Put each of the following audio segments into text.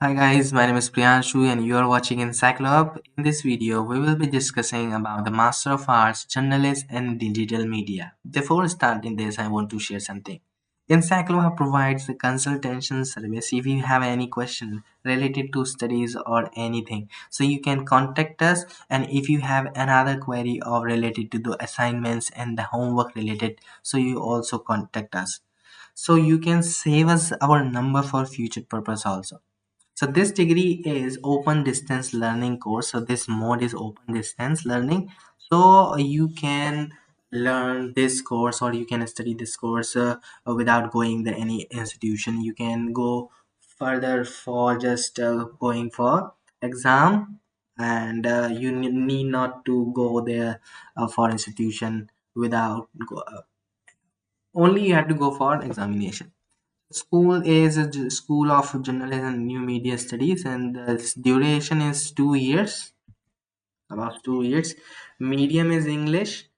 Hi guys, my name is Priyanshu and you are watching Encyclope. In this video, we will be discussing about the Master of Arts, Journalism and Digital Media. Before starting this, I want to share something. Encyclope provides a consultation service if you have any question related to studies or anything. So you can contact us, and if you have another query or related to the assignments and the homework related, so you also contact us. So you can save us our number for future purpose also. So this degree is open distance learning course. So this mode is open distance learning. So you can learn this course or you can study this course without going to any institution. You can go further for just going for exam, and you need not to go there for institution without only you have to go for examination. School is a school of journalism and new media studies, and the duration is 2 years, about 2 years. Medium is English,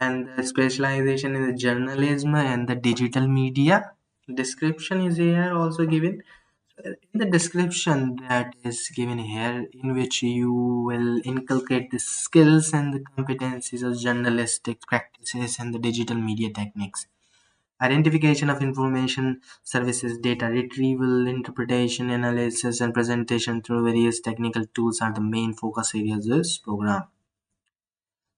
and the specialization is journalism and the digital media. Description is here also given. In the description that is given here, in which you will inculcate the skills and the competencies of journalistic practices and the digital media techniques. Identification of information services, data retrieval, interpretation, analysis, and presentation through various technical tools are the main focus areas of this program.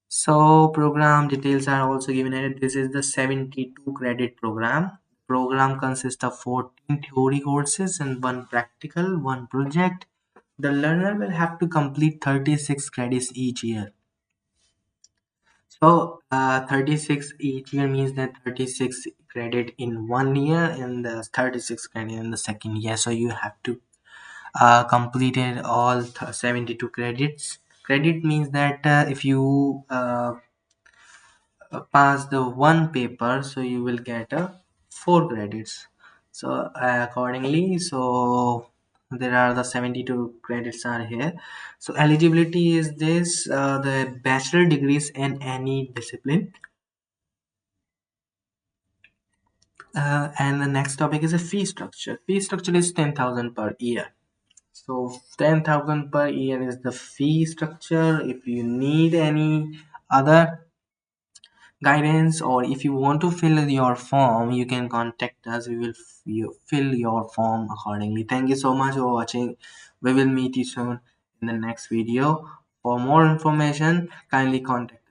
So, program details are also given here. This is the 72 credit program. Program consists of 14 theory courses and one practical, one project. The learner will have to complete 36 credits each year. So 36 each year means that 36 credit in 1 year and the 36 credit in the second year. So you have to completed all 72 credits. Credit means that if you pass the one paper, so you will get a 4 credits. So accordingly, so there are the 72 credits are here. So eligibility is this, the bachelor degrees in any discipline. And the next topic is a fee structure. Fee structure is 10,000 per year. So 10,000 per year is the fee structure. If you need any other guidance or if you want to fill your form, you can contact us. We will fill your form accordingly. Thank you so much for watching. We will meet you soon in the next video. For more information, kindly contact